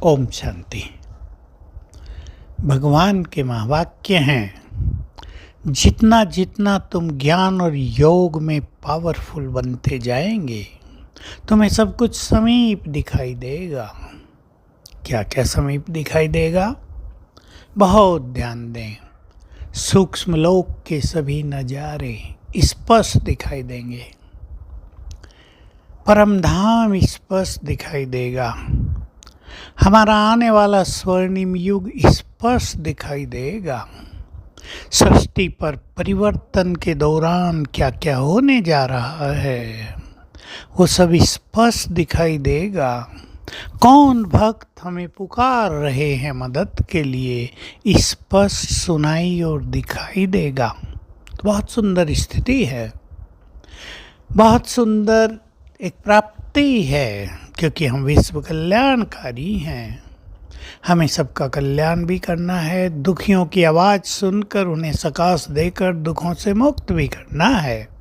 ओम शांति। भगवान के महावाक्य हैं, जितना जितना तुम ज्ञान और योग में पावरफुल बनते जाएंगे तुम्हें सब कुछ समीप दिखाई देगा। क्या क्या समीप दिखाई देगा? बहुत ध्यान दें। सूक्ष्म लोक के सभी नज़ारे स्पष्ट दिखाई देंगे। परम धाम स्पष्ट दिखाई देगा। हमारा आने वाला स्वर्णिम युग स्पष्ट दिखाई देगा। सृष्टि पर परिवर्तन के दौरान क्या क्या होने जा रहा है वो सब स्पष्ट दिखाई देगा। कौन भक्त हमें पुकार रहे हैं मदद के लिए स्पष्ट सुनाई और दिखाई देगा। बहुत सुंदर स्थिति है, बहुत सुंदर एक प्राप्ति है, क्योंकि हम विश्व कल्याणकारी हैं। हमें सबका कल्याण भी करना है, दुखियों की आवाज़ सुनकर उन्हें सकाश देकर दुखों से मुक्त भी करना है।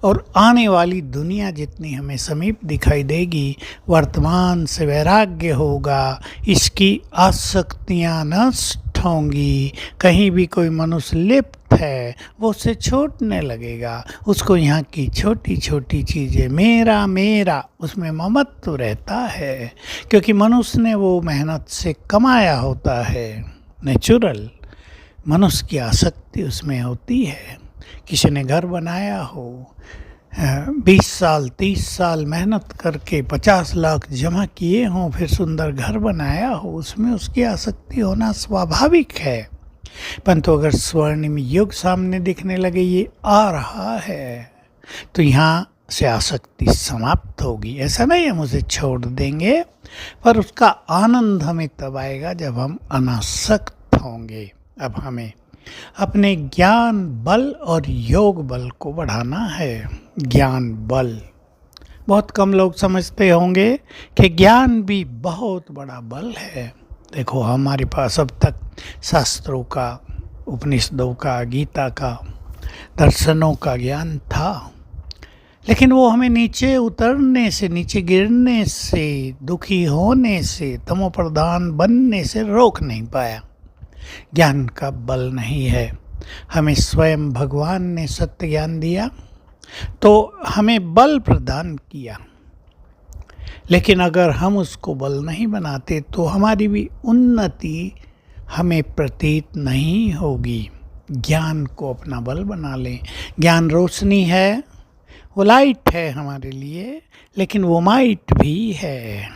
और आने वाली दुनिया जितनी हमें समीप दिखाई देगी, वर्तमान से वैराग्य होगा, इसकी आसक्तियाँ नष्ट होंगी। कहीं भी कोई मनुष्य लिप्त है वो उससे छूटने लगेगा। उसको यहाँ की छोटी छोटी चीज़ें मेरा मेरा उसमें ममत्व रहता है, क्योंकि मनुष्य ने वो मेहनत से कमाया होता है। नेचुरल मनुष्य की आसक्ति उसमें होती है। किसी ने घर बनाया हो, 20 साल 30 साल मेहनत करके 50 लाख जमा किए हों, फिर सुंदर घर बनाया हो, उसमें उसकी आसक्ति होना स्वाभाविक है। परंतु अगर स्वर्णिम युग सामने दिखने लगे, ये आ रहा है, तो यहाँ से आसक्ति समाप्त होगी। ऐसा नहीं हम उसे छोड़ देंगे, पर उसका आनंद हमें तब आएगा जब हम अनासक्त होंगे। अब हमें अपने ज्ञान बल और योग बल को बढ़ाना है। ज्ञान बल बहुत कम लोग समझते होंगे कि ज्ञान भी बहुत बड़ा बल है। देखो, हमारे पास अब तक शास्त्रों का, उपनिषदों का, गीता का, दर्शनों का ज्ञान था, लेकिन वो हमें नीचे उतरने से, नीचे गिरने से, दुखी होने से, तमोप्रधान बनने से रोक नहीं पाया। ज्ञान का बल नहीं है। हमें स्वयं भगवान ने सत्य ज्ञान दिया तो हमें बल प्रदान किया, लेकिन अगर हम उसको बल नहीं बनाते तो हमारी भी उन्नति हमें प्रतीत नहीं होगी। ज्ञान को अपना बल बना लें। ज्ञान रोशनी है, वो लाइट है हमारे लिए, लेकिन वो माइट भी है।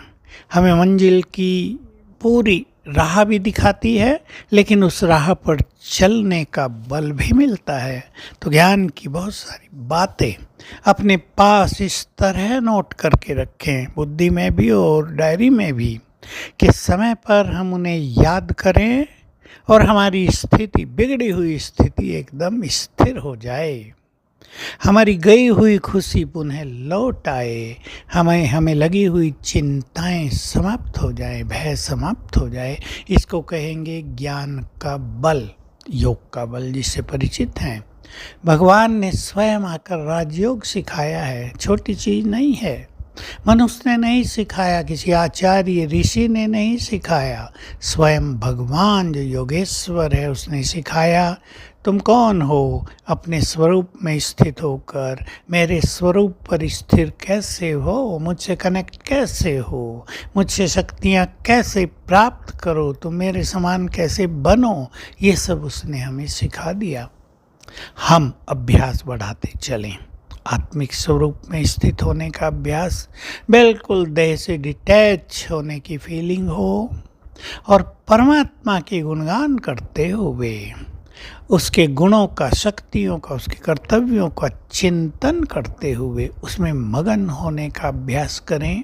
हमें मंजिल की पूरी राह भी दिखाती है, लेकिन उस राह पर चलने का बल भी मिलता है। तो ज्ञान की बहुत सारी बातें अपने पास इस तरह नोट करके रखें, बुद्धि में भी और डायरी में भी, कि समय पर हम उन्हें याद करें और हमारी स्थिति, बिगड़ी हुई स्थिति एकदम स्थिर हो जाए। हमारी गई हुई खुशी पुनः लौट आए। हमें लगी हुई चिंताएं समाप्त हो जाए, भय समाप्त हो जाए। इसको कहेंगे ज्ञान का बल, योग का बल, जिससे परिचित हैं। भगवान ने स्वयं आकर राजयोग सिखाया है, छोटी चीज़ नहीं है। मनुष्य ने नहीं सिखाया, किसी आचार्य ऋषि ने नहीं सिखाया, स्वयं भगवान जो योगेश्वर है उसने सिखाया। तुम कौन हो? अपने स्वरूप में स्थित होकर मेरे स्वरूप पर स्थिर कैसे हो? मुझसे कनेक्ट कैसे हो? मुझसे शक्तियाँ कैसे प्राप्त करो? तुम मेरे समान कैसे बनो? ये सब उसने हमें सिखा दिया। हम अभ्यास बढ़ाते चलें। आत्मिक स्वरूप में स्थित होने का अभ्यास, बिल्कुल देह से डिटैच होने की फीलिंग हो, और परमात्मा के गुणगान करते हुए उसके गुणों का, शक्तियों का, उसके कर्तव्यों का चिंतन करते हुए उसमें मगन होने का अभ्यास करें,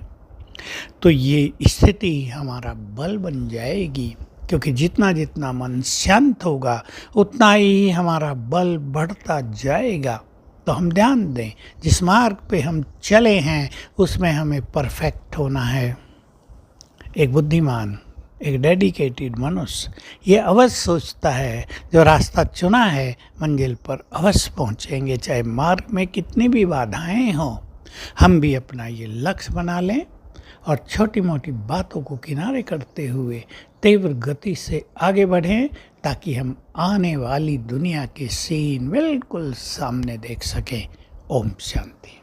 तो ये स्थिति हमारा बल बन जाएगी। क्योंकि जितना जितना मन शांत होगा उतना ही हमारा बल बढ़ता जाएगा। तो हम ध्यान दें, जिस मार्ग पे हम चले हैं उसमें हमें परफेक्ट होना है। एक बुद्धिमान, एक डेडिकेटेड मनुष्य ये अवश्य सोचता है, जो रास्ता चुना है मंजिल पर अवश्य पहुँचेंगे, चाहे मार्ग में कितनी भी बाधाएं हों। हम भी अपना ये लक्ष्य बना लें और छोटी मोटी बातों को किनारे करते हुए तीव्र गति से आगे बढ़ें ताकि हम आने वाली दुनिया के सीन बिल्कुल सामने देख सकें। ओम शांति।